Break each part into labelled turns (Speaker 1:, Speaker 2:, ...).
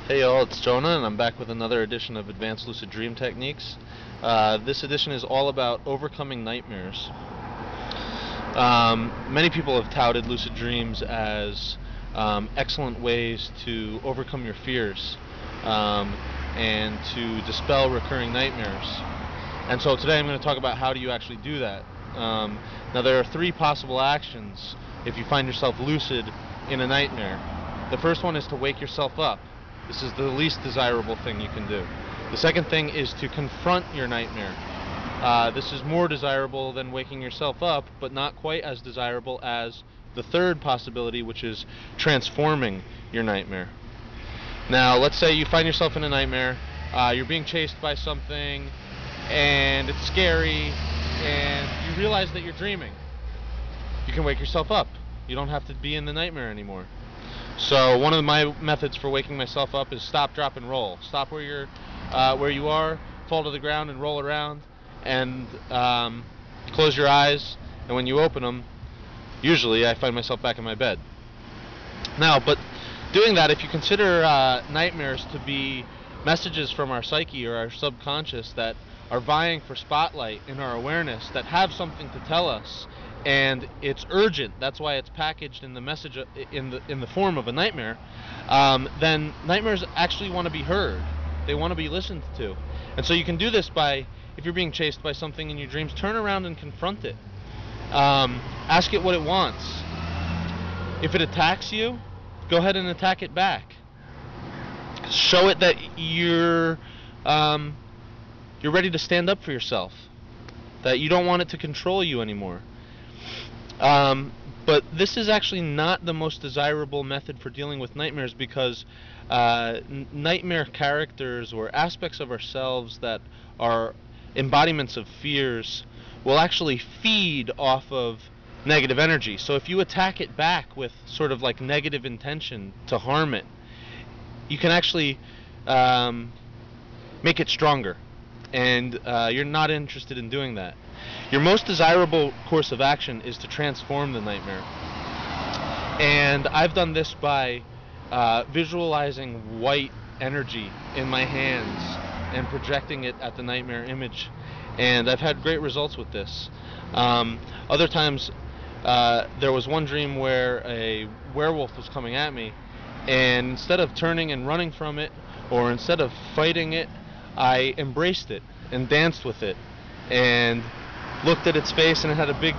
Speaker 1: Hey y'all, it's Jonah, and I'm back with another edition of Advanced Lucid Dream Techniques. This edition is all about overcoming nightmares. Many people have touted lucid dreams as excellent ways to overcome your fears and to dispel recurring nightmares. And so today I'm going to talk about how do you actually do that. Now there are three possible actions if you find yourself lucid in a nightmare. The first one is to wake yourself up. This is the least desirable thing you can do. The second thing is to confront your nightmare. This is more desirable than waking yourself up, but not quite as desirable as the third possibility, which is transforming your nightmare. Now, let's say you find yourself in a nightmare, you're being chased by something, and it's scary, and you realize that you're dreaming. You can wake yourself up. You don't have to be in the nightmare anymore. So one of my methods for waking myself up is stop, drop, and roll. Stop where you are, fall to the ground, and roll around, and close your eyes. And when you open them, usually I find myself back in my bed. Now, but doing that, if you consider nightmares to be messages from our psyche or our subconscious that are vying for spotlight in our awareness, that have something to tell us, and it's urgent, that's why it's packaged in the message in the form of a nightmare, then nightmares actually want to be heard. They want to be listened to. And so you can do this by, if you're being chased by something in your dreams, turn around and confront it. Ask it what it wants. If it attacks you, go ahead and attack it back. Show it that you're ready to stand up for yourself, that you don't want it to control you anymore. But this is actually not the most desirable method for dealing with nightmares, because nightmare characters or aspects of ourselves that are embodiments of fears will actually feed off of negative energy. So if you attack it back with sort of like negative intention to harm it, you can actually make it stronger. And you're not interested in doing that. Your most desirable course of action is to transform the nightmare. And I've done this by visualizing white energy in my hands and projecting it at the nightmare image. And I've had great results with this. Other times, there was one dream where a werewolf was coming at me, and instead of turning and running from it, or instead of fighting it, I embraced it and danced with it and looked at its face, and it had a big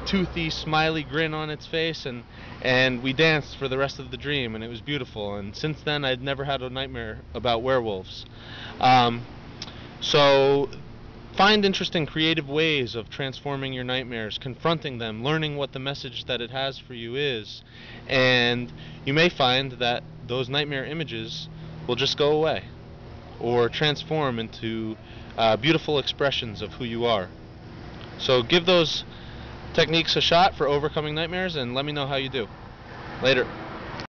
Speaker 1: toothy smiley grin on its face, and we danced for the rest of the dream, and it was beautiful. And since then I'd never had a nightmare about werewolves. So find interesting creative ways of transforming your nightmares, confronting them, learning what the message that it has for you is, and you may find that those nightmare images will just go away or transform into beautiful expressions of who you are. So give those techniques a shot for overcoming nightmares, and let me know how you do. Later.